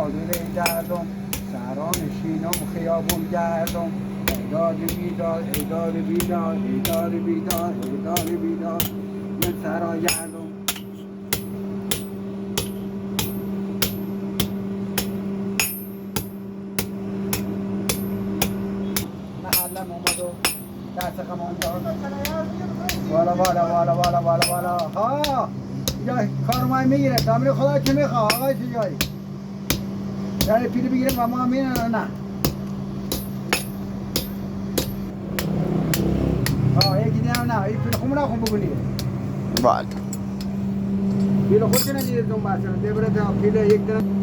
آذوره گردم سهران شینم خیابون گردم ایدار بیدار ایدار بیدار ایدار بیدار ایدار بیدار من سرا گردم محلم اومد و دست قمان داد والا والا والا والا والا والا ها یا کار ما میگیره دامری خدا چه میخواه آقای سجایی در پیل بگیره و ما مینه نه یکی دیگه نه این پیل خون نخون بگونی بله پیل خود که ندیده دون بسنه ده برده پیل یک طرف